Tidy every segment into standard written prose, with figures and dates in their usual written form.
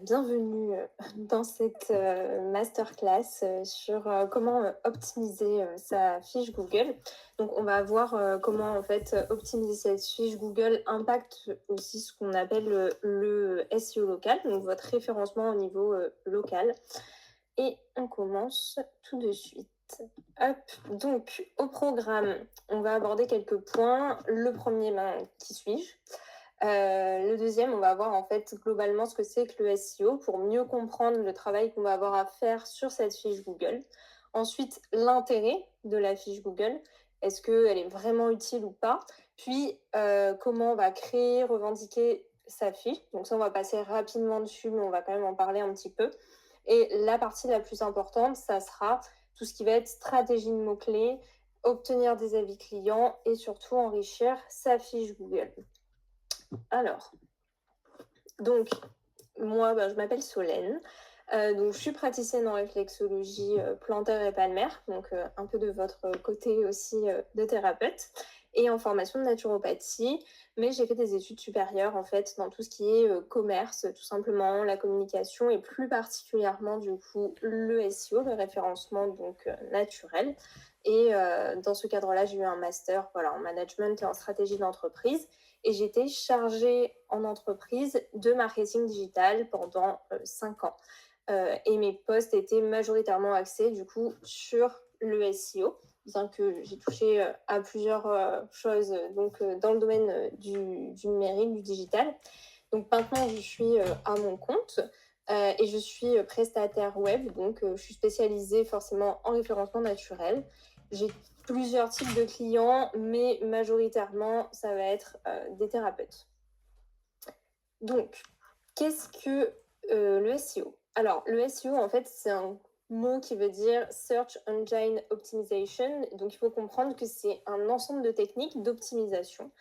Bienvenue dans cette masterclass sur comment optimiser sa fiche Google. Donc, on va voir comment en fait optimiser cette fiche Google impacte aussi ce qu'on appelle le SEO local, donc votre référencement au niveau local. Et on commence tout de suite. Hop, donc au programme, on va aborder quelques points. Le premier, qui suis-je? Le deuxième, on va voir en fait globalement ce que c'est que le SEO pour mieux comprendre le travail qu'on va avoir à faire sur cette fiche Google. Ensuite, l'intérêt de la fiche Google. Est-ce qu'elle est vraiment utile ou pas? Puis, comment on va créer, revendiquer sa fiche. Donc ça, on va passer rapidement dessus, mais on va quand même en parler un petit peu. Et la partie la plus importante, ça sera tout ce qui va être stratégie de mots-clés, obtenir des avis clients et surtout enrichir sa fiche Google. Alors, donc, moi, je m'appelle Solène. Donc, je suis praticienne en réflexologie plantaire et palmaire, donc un peu de votre côté aussi de thérapeute, et en formation de naturopathie. Mais j'ai fait des études supérieures, en fait, dans tout ce qui est commerce, tout simplement, la communication, et plus particulièrement, du coup, le SEO, le référencement donc naturel. Et dans ce cadre-là, j'ai eu un master en management et en stratégie d'entreprise. Et j'étais chargée en entreprise de marketing digital pendant 5 ans. Et mes postes étaient majoritairement axés du coup sur le SEO, bien que j'ai touché à plusieurs choses donc, dans le domaine du numérique, du digital. Donc maintenant, je suis à mon compte et je suis prestataire web, donc je suis spécialisée forcément en référencement naturel. J'ai plusieurs types de clients, mais majoritairement, ça va être des thérapeutes. Donc, qu'est-ce que le SEO? Alors, le SEO, en fait, c'est un mot qui veut dire Search Engine Optimization. Donc, il faut comprendre que c'est un ensemble de techniques d'optimisation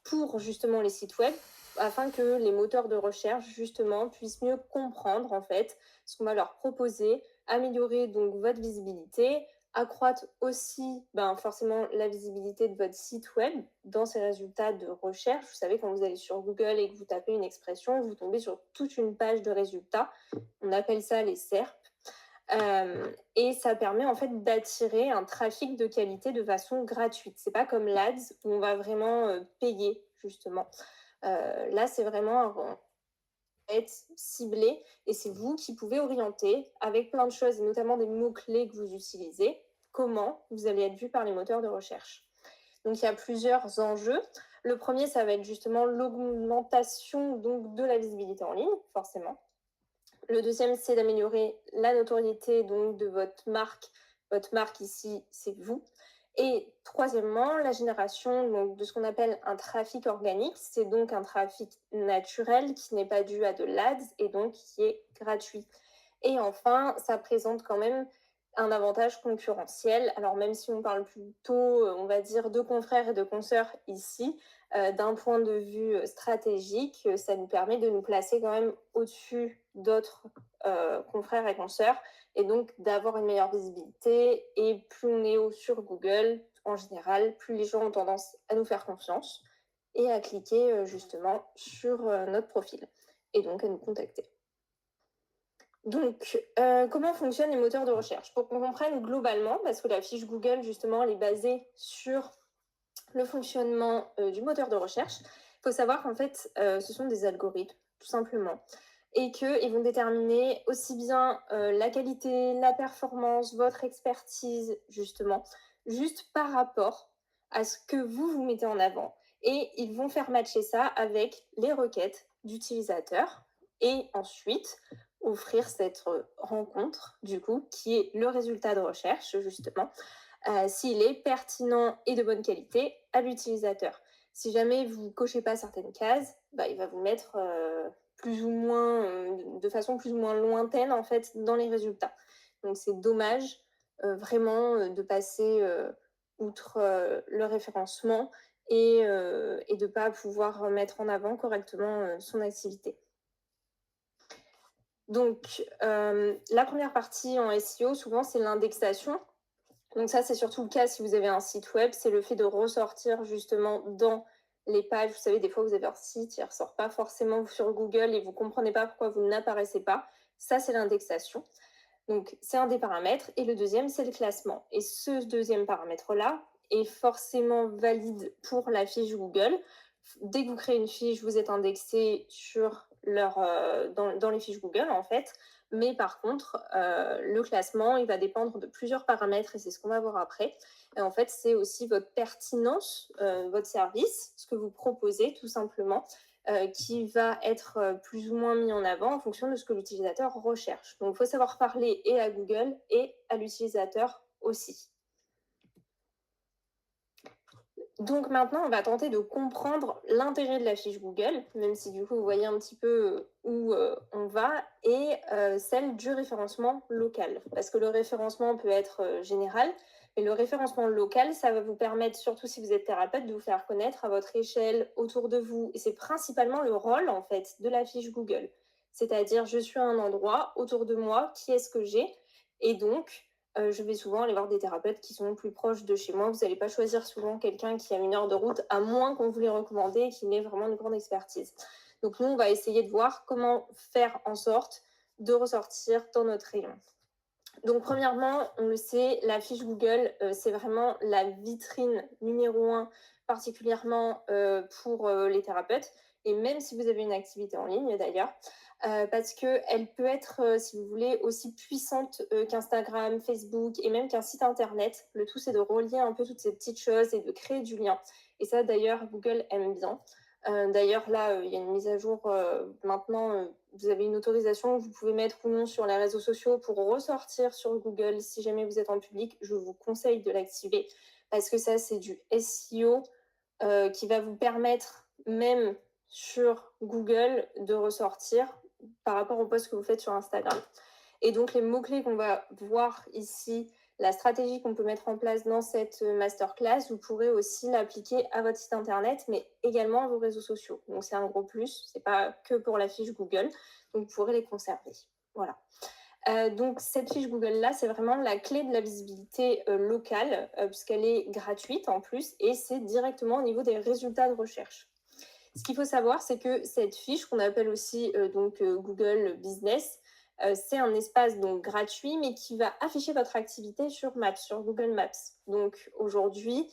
pour justement les sites web, afin que les moteurs de recherche, justement, puissent mieux comprendre, en fait, ce qu'on va leur proposer, améliorer donc votre visibilité, accroître aussi forcément la visibilité de votre site web dans ses résultats de recherche. Vous savez, quand vous allez sur Google et que vous tapez une expression, vous tombez sur toute une page de résultats. On appelle ça les SERP. Et ça permet en fait d'attirer un trafic de qualité de façon gratuite. C'est pas comme l'Ads où on va vraiment payer justement. Là, c'est vraiment être ciblé et c'est vous qui pouvez orienter avec plein de choses et notamment des mots-clés que vous utilisez, comment vous allez être vu par les moteurs de recherche. Donc il y a plusieurs enjeux. Le premier, ça va être justement l'augmentation donc de la visibilité en ligne, forcément. Le deuxième, c'est d'améliorer la notoriété donc de votre marque. Votre marque ici, c'est vous. Et troisièmement, la génération donc, de ce qu'on appelle un trafic organique. C'est donc un trafic naturel qui n'est pas dû à de l'ADS et donc qui est gratuit. Et enfin, ça présente quand même un avantage concurrentiel. Alors même si on parle plutôt, on va dire, de confrères et de consoeurs ici, d'un point de vue stratégique, ça nous permet de nous placer quand même au-dessus d'autres confrères et consoeurs et donc d'avoir une meilleure visibilité. Et plus on est haut sur Google, en général, plus les gens ont tendance à nous faire confiance et à cliquer justement sur notre profil et donc à nous contacter. Donc, comment fonctionnent les moteurs de recherche? Pour qu'on comprenne globalement, parce que la fiche Google, justement, elle est basée sur le fonctionnement du moteur de recherche. Il faut savoir qu'en fait, ce sont des algorithmes, tout simplement, et qu'ils vont déterminer aussi bien la qualité, la performance, votre expertise, justement, juste par rapport à ce que vous mettez en avant. Et ils vont faire matcher ça avec les requêtes d'utilisateurs et ensuite offrir cette rencontre, du coup, qui est le résultat de recherche, justement, s'il est pertinent et de bonne qualité à l'utilisateur. Si jamais vous ne cochez pas certaines cases, il va vous mettre plus ou moins, de façon plus ou moins lointaine en fait dans les résultats. Donc c'est dommage vraiment de passer outre le référencement et de ne pas pouvoir mettre en avant correctement son activité. Donc la première partie en SEO, souvent c'est l'indexation. Donc ça, c'est surtout le cas si vous avez un site web, c'est le fait de ressortir justement dans les pages, vous savez, des fois vous avez un site, il ne ressort pas forcément sur Google et vous ne comprenez pas pourquoi vous n'apparaissez pas. Ça, c'est l'indexation. Donc, c'est un des paramètres. Et le deuxième, c'est le classement. Et ce deuxième paramètre-là est forcément valide pour la fiche Google. Dès que vous créez une fiche, vous êtes indexé sur dans les fiches Google, en fait. Mais par contre, le classement, il va dépendre de plusieurs paramètres et c'est ce qu'on va voir après. Et en fait, c'est aussi votre pertinence, votre service, ce que vous proposez tout simplement, qui va être plus ou moins mis en avant en fonction de ce que l'utilisateur recherche. Donc, il faut savoir parler et à Google et à l'utilisateur aussi. Donc maintenant, on va tenter de comprendre l'intérêt de la fiche Google, même si du coup, vous voyez un petit peu où on va, et celle du référencement local. Parce que le référencement peut être général, mais le référencement local, ça va vous permettre, surtout si vous êtes thérapeute, de vous faire connaître à votre échelle, autour de vous. Et c'est principalement le rôle, en fait, de la fiche Google. C'est-à-dire, je suis à un endroit, autour de moi, qui est-ce que j'ai? Et donc, je vais souvent aller voir des thérapeutes qui sont plus proches de chez moi. Vous n'allez pas choisir souvent quelqu'un qui a 1 heure de route, à moins qu'on vous les recommande et qu'il ait vraiment une grande expertise. Donc nous, on va essayer de voir comment faire en sorte de ressortir dans notre rayon. Donc premièrement, on le sait, la fiche Google, c'est vraiment la vitrine numéro 1, particulièrement pour les thérapeutes, et même si vous avez une activité en ligne d'ailleurs, parce qu'elle peut être, si vous voulez, aussi puissante qu'Instagram, Facebook et même qu'un site internet. Le tout, c'est de relier un peu toutes ces petites choses et de créer du lien. Et ça, d'ailleurs, Google aime bien. D'ailleurs, là, il y a une mise à jour maintenant. Vous avez une autorisation que vous pouvez mettre ou non sur les réseaux sociaux pour ressortir sur Google. Si jamais vous êtes en public, je vous conseille de l'activer parce que ça, c'est du SEO qui va vous permettre, même sur Google, de ressortir par rapport au post que vous faites sur Instagram. Et donc, les mots-clés qu'on va voir ici, la stratégie qu'on peut mettre en place dans cette masterclass, vous pourrez aussi l'appliquer à votre site internet, mais également à vos réseaux sociaux. Donc, c'est un gros plus. C'est pas que pour la fiche Google. Donc, vous pourrez les conserver. Voilà. Donc, cette fiche Google-là, c'est vraiment la clé de la visibilité locale, puisqu'elle est gratuite en plus, et c'est directement au niveau des résultats de recherche. Ce qu'il faut savoir, c'est que cette fiche, qu'on appelle aussi Google Business, c'est un espace donc gratuit, mais qui va afficher votre activité sur Maps, sur Google Maps. Donc aujourd'hui,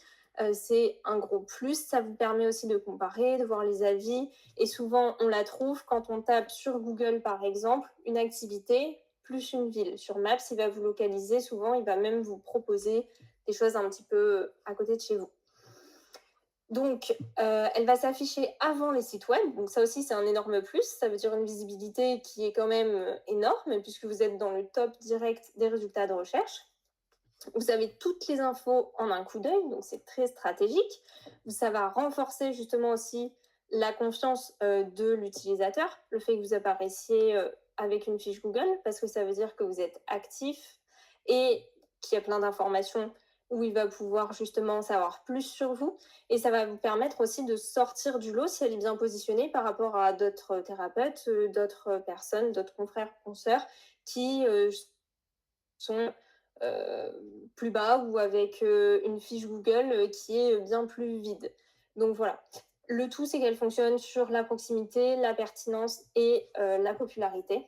c'est un gros plus. Ça vous permet aussi de comparer, de voir les avis. Et souvent, on la trouve quand on tape sur Google, par exemple, une activité plus une ville. Sur Maps, il va vous localiser. Souvent, il va même vous proposer des choses un petit peu à côté de chez vous. Donc, elle va s'afficher avant les sites web. Donc ça aussi, c'est un énorme plus. Ça veut dire une visibilité qui est quand même énorme, puisque vous êtes dans le top direct des résultats de recherche. Vous avez toutes les infos en un coup d'œil, donc c'est très stratégique. Ça va renforcer justement aussi la confiance de l'utilisateur, le fait que vous apparaissiez avec une fiche Google, parce que ça veut dire que vous êtes actif et qu'il y a plein d'informations où il va pouvoir justement savoir plus sur vous. Et ça va vous permettre aussi de sortir du lot si elle est bien positionnée par rapport à d'autres thérapeutes, d'autres personnes, d'autres confrères, consoeurs qui sont plus bas ou avec une fiche Google qui est bien plus vide. Donc voilà. Le tout, c'est qu'elle fonctionne sur la proximité, la pertinence et la popularité.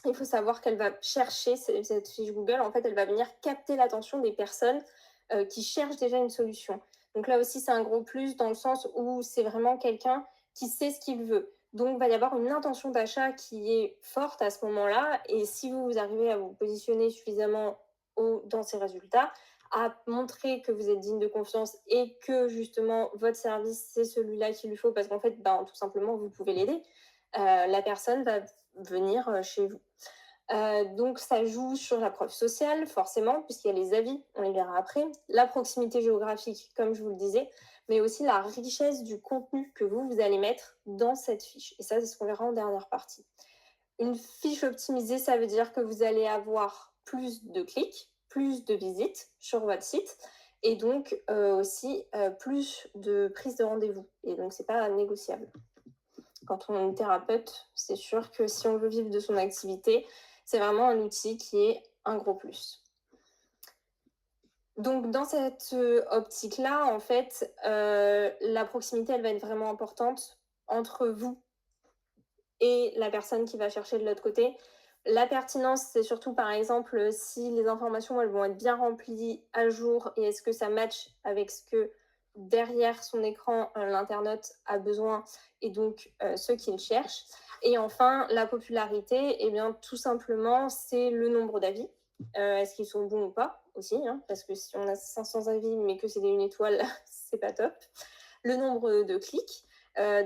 Il faut savoir qu'elle va chercher cette fiche Google. En fait, elle va venir capter l'attention des personnes qui cherchent déjà une solution. Donc là aussi, c'est un gros plus dans le sens où c'est vraiment quelqu'un qui sait ce qu'il veut. Donc, il va y avoir une intention d'achat qui est forte à ce moment-là. Et si vous arrivez à vous positionner suffisamment haut dans ces résultats, à montrer que vous êtes digne de confiance et que justement votre service, c'est celui-là qu'il lui faut, parce qu'en fait, tout simplement, vous pouvez l'aider, la personne va venir chez vous. Donc ça joue sur la preuve sociale, forcément, puisqu'il y a les avis, on les verra après, la proximité géographique, comme je vous le disais, mais aussi la richesse du contenu que vous allez mettre dans cette fiche. Et ça, c'est ce qu'on verra en dernière partie. Une fiche optimisée, ça veut dire que vous allez avoir plus de clics, plus de visites sur votre site, et donc aussi plus de prises de rendez-vous. Et donc, c'est pas négociable. Quand on est thérapeute, c'est sûr que si on veut vivre de son activité, c'est vraiment un outil qui est un gros plus. Donc dans cette, optique-là, en fait, la proximité, elle va être vraiment importante entre vous et la personne qui va chercher de l'autre côté. La pertinence, c'est surtout, par exemple, si les informations, elles vont être bien remplies, à jour et est-ce que ça match avec ce que derrière son écran, l'internaute a besoin et donc ce qu'il cherche. Et enfin, la popularité, eh bien, tout simplement, c'est le nombre d'avis. Est-ce qu'ils sont bons ou pas aussi, hein, parce que si on a 500 avis mais que c'est des 1 étoile, c'est pas top. Le nombre de clics,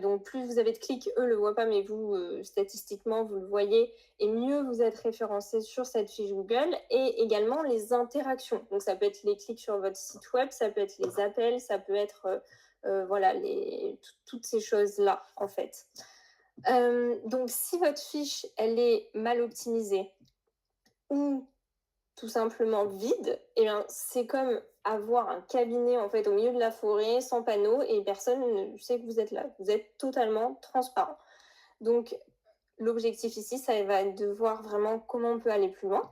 donc plus vous avez de clics, eux le voient pas, mais vous, statistiquement, vous le voyez et mieux vous êtes référencé sur cette fiche Google et également les interactions. Donc ça peut être les clics sur votre site web, ça peut être les appels, ça peut être, voilà toutes ces choses-là, en fait. Donc si votre fiche, elle est mal optimisée ou tout simplement vide, et bien, c'est comme avoir un cabinet, en fait, au milieu de la forêt, sans panneau et personne ne sait que vous êtes là. Vous êtes totalement transparent. Donc l'objectif ici, ça va être de voir vraiment comment on peut aller plus loin.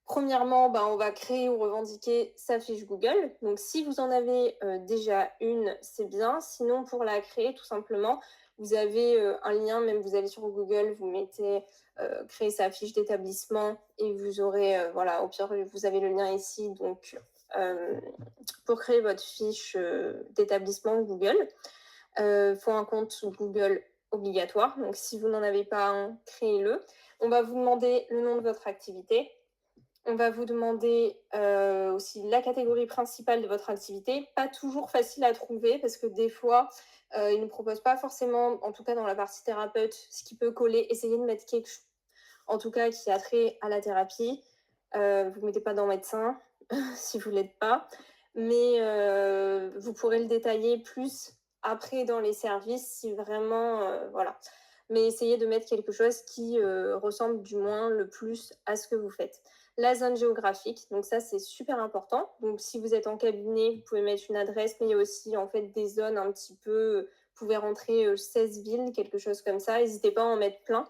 Premièrement, bah, on va créer ou revendiquer sa fiche Google. Donc si vous en avez, déjà une, c'est bien. Sinon, pour la créer, tout simplement, vous avez, un lien, même vous allez sur Google, vous mettez, créer sa fiche d'établissement et vous aurez, voilà, au pire, vous avez le lien ici, donc pour créer votre fiche, d'établissement Google, faut un compte Google obligatoire. Donc si vous n'en avez pas un, créez-le. On va vous demander le nom de votre activité. On va vous demander, aussi la catégorie principale de votre activité. Pas toujours facile à trouver parce que des fois, ils ne proposent pas forcément, en tout cas dans la partie thérapeute, ce qui peut coller. Essayez de mettre quelque chose, en tout cas, qui a trait à la thérapie. Vous ne mettez pas dans médecin si vous ne l'êtes pas. Mais vous pourrez le détailler plus après dans les services si vraiment, voilà. Mais essayez de mettre quelque chose qui ressemble du moins le plus à ce que vous faites. La zone géographique, donc ça c'est super important. Donc si vous êtes en cabinet, vous pouvez mettre une adresse, mais il y a aussi en fait des zones un petit peu, vous pouvez rentrer 16 villes, quelque chose comme ça. N'hésitez pas à en mettre plein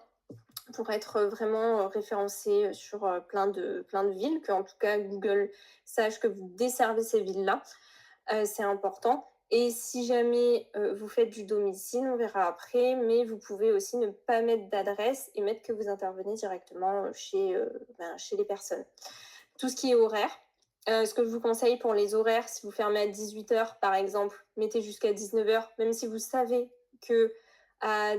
pour être vraiment référencé sur plein de villes, que en tout cas Google sache que vous desservez ces villes-là. C'est important. Et si jamais vous faites du domicile, on verra après, mais vous pouvez aussi ne pas mettre d'adresse et mettre que vous intervenez directement chez les personnes. Tout ce qui est horaire, ce que je vous conseille pour les horaires, si vous fermez à 18h par exemple, mettez jusqu'à 19h, même si vous savez que à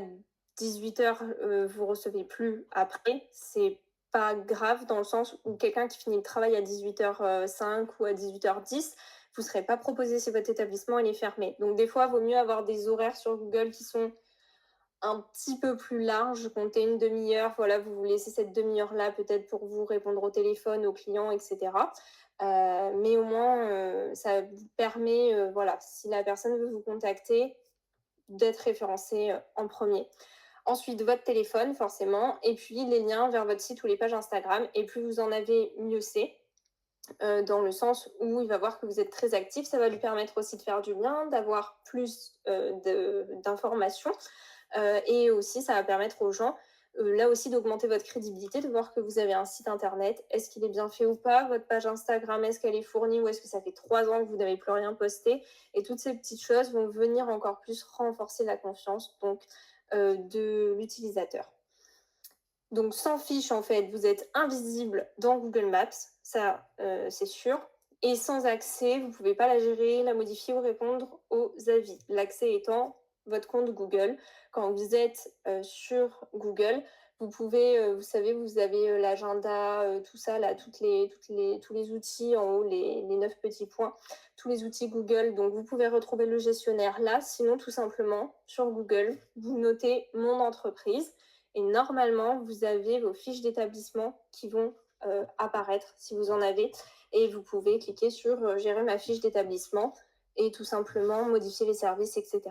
18h vous recevez plus après, c'est pas grave dans le sens où quelqu'un qui finit le travail à 18h05 ou à 18h10, vous ne serez pas proposé si votre établissement est fermé. Donc des fois, il vaut mieux avoir des horaires sur Google qui sont un petit peu plus larges, comptez une demi-heure, voilà, vous vous laissez cette demi-heure-là peut-être pour vous répondre au téléphone, aux clients, etc. Mais au moins, ça vous permet, voilà, si la personne veut vous contacter, d'être référencé en premier. Ensuite, votre téléphone, forcément, et puis les liens vers votre site ou les pages Instagram. Et plus vous en avez, mieux c'est. Dans le sens où il va voir que vous êtes très actif. Ça va lui permettre aussi de faire du bien, d'avoir plus d'informations. Et aussi, ça va permettre aux gens, là aussi, d'augmenter votre crédibilité, de voir que vous avez un site internet. Est-ce qu'il est bien fait ou pas? Votre page Instagram, est-ce qu'elle est fournie ou est-ce que ça fait 3 ans que vous n'avez plus rien posté? Et toutes ces petites choses vont venir encore plus renforcer la confiance donc, de l'utilisateur. Donc sans fiche, en fait, vous êtes invisible dans Google Maps, ça c'est sûr. Et sans accès, vous ne pouvez pas la gérer, la modifier ou répondre aux avis. L'accès étant votre compte Google. Quand vous êtes sur Google, vous pouvez, vous savez, vous avez l'agenda, tout ça, là, tous les outils en haut, les 9 petits points, tous les outils Google. Donc vous pouvez retrouver le gestionnaire là. Sinon, tout simplement, sur Google, vous notez mon entreprise. Et normalement, vous avez vos fiches d'établissement qui vont apparaître si vous en avez. Et vous pouvez cliquer sur gérer ma fiche d'établissement et tout simplement modifier les services, etc.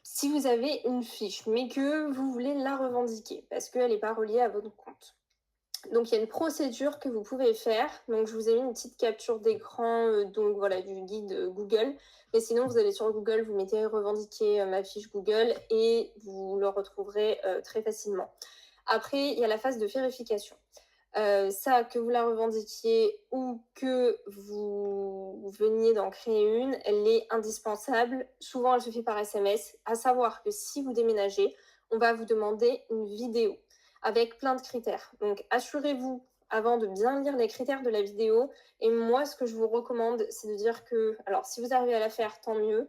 Si vous avez une fiche, mais que vous voulez la revendiquer parce qu'elle n'est pas reliée à votre compte. Donc il y a une procédure que vous pouvez faire. Donc je vous ai mis une petite capture d'écran donc voilà du guide Google. Mais sinon vous allez sur Google, vous mettez revendiquer ma fiche Google et vous le retrouverez très facilement. Après il y a la phase de vérification. Ça, que vous la revendiquiez ou que vous veniez d'en créer une, elle est indispensable. Souvent, elle se fait par SMS. À savoir que si vous déménagez, on va vous demander une vidéo avec plein de critères. Donc, assurez-vous avant de bien lire les critères de la vidéo. Et moi, ce que je vous recommande, c'est de dire que, alors, si vous arrivez à la faire, tant mieux.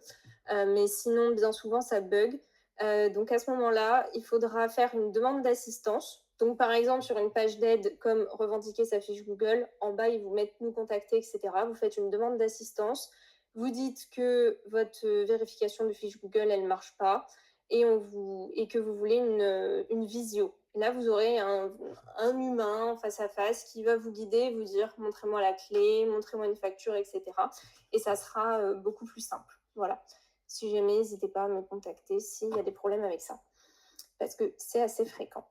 Mais sinon, bien souvent, ça bug. Donc, à ce moment-là, il faudra faire une demande d'assistance. Donc, par exemple, sur une page d'aide comme revendiquer sa fiche Google, en bas, ils vous mettent nous contacter, etc. Vous faites une demande d'assistance. Vous dites que votre vérification de fiche Google, elle ne marche pas et que vous voulez une visio. Là, vous aurez un humain face à face qui va vous guider, vous dire montrez-moi la clé, montrez-moi une facture, etc. Et ça sera beaucoup plus simple. Voilà. Si jamais, n'hésitez pas à me contacter s'il y a des problèmes avec ça, parce que c'est assez fréquent.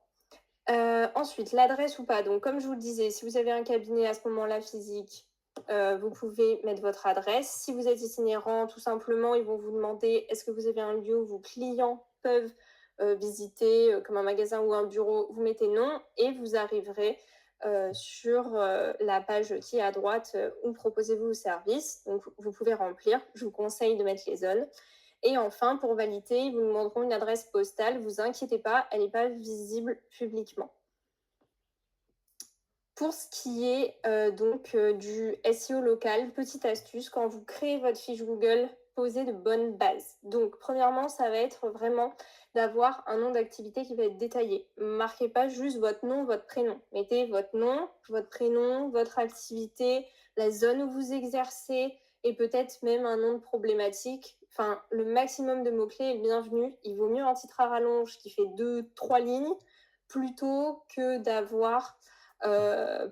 Ensuite, l'adresse ou pas. Donc, comme je vous le disais, si vous avez un cabinet à ce moment-là physique, vous pouvez mettre votre adresse. Si vous êtes itinérant, tout simplement, ils vont vous demander est-ce que vous avez un lieu où vos clients peuvent visiter, comme un magasin ou un bureau. Vous mettez non et vous arriverez sur la page qui est à droite où proposez-vous vos services. Donc, vous pouvez remplir. Je vous conseille de mettre les zones. Et enfin, pour valider, ils vous demanderont une adresse postale. Vous inquiétez pas, elle n'est pas visible publiquement. Pour ce qui est du SEO local, petite astuce, quand vous créez votre fiche Google, posez de bonnes bases. Donc, premièrement, ça va être vraiment d'avoir un nom d'activité qui va être détaillé. Marquez pas juste votre nom, votre prénom. Mettez votre nom, votre prénom, votre activité, la zone où vous exercez et peut-être même un nom de problématique. Enfin, le maximum de mots-clés est le bienvenu. Il vaut mieux un titre à rallonge qui fait 2-3 lignes plutôt que d'avoir un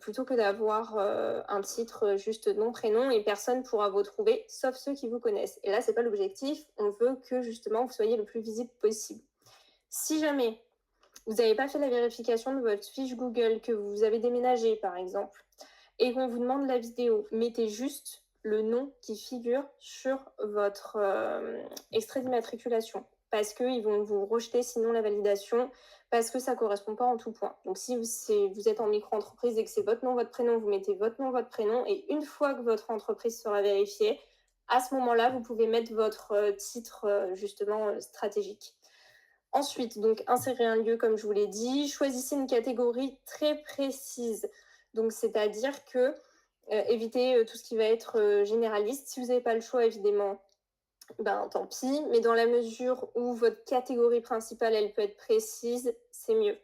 titre juste nom, prénom et personne pourra vous trouver, sauf ceux qui vous connaissent. Et là, c'est pas l'objectif. On veut que justement vous soyez le plus visible possible. Si jamais vous n'avez pas fait la vérification de votre fiche Google, que vous avez déménagé par exemple, et qu'on vous demande la vidéo, mettez juste le nom qui figure sur votre extrait d'immatriculation parce qu'ils vont vous rejeter sinon la validation parce que ça ne correspond pas en tout point. Donc si vous êtes en micro-entreprise et que c'est votre nom, votre prénom, vous mettez votre nom, votre prénom et une fois que votre entreprise sera vérifiée, à ce moment-là, vous pouvez mettre votre titre justement stratégique. Ensuite, donc, insérez un lieu, comme je vous l'ai dit. Choisissez une catégorie très précise. Donc, c'est-à-dire que évitez tout ce qui va être généraliste. Si vous n'avez pas le choix, évidemment, ben tant pis. Mais dans la mesure où votre catégorie principale, elle peut être précise, c'est mieux.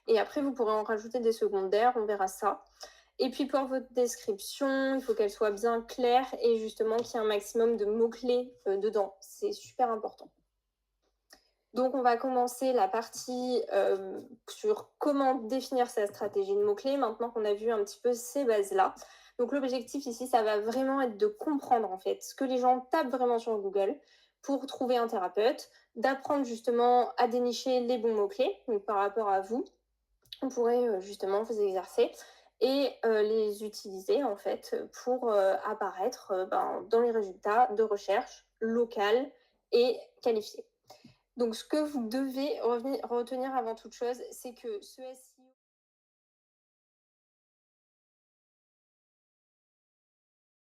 Et après, vous pourrez en rajouter des secondaires, on verra ça. Et puis pour votre description, il faut qu'elle soit bien claire et justement qu'il y ait un maximum de mots-clés dedans. C'est super important. Donc, on va commencer la partie sur comment définir sa stratégie de mots-clés, maintenant qu'on a vu un petit peu ces bases-là. Donc, l'objectif ici, ça va vraiment être de comprendre en fait ce que les gens tapent vraiment sur Google pour trouver un thérapeute, d'apprendre justement à dénicher les bons mots-clés, donc par rapport à vous. On pourrait justement vous exercer et les utiliser en fait pour apparaître dans les résultats de recherche locales et qualifiés. Donc, ce que vous devez retenir avant toute chose, c'est que ce SEO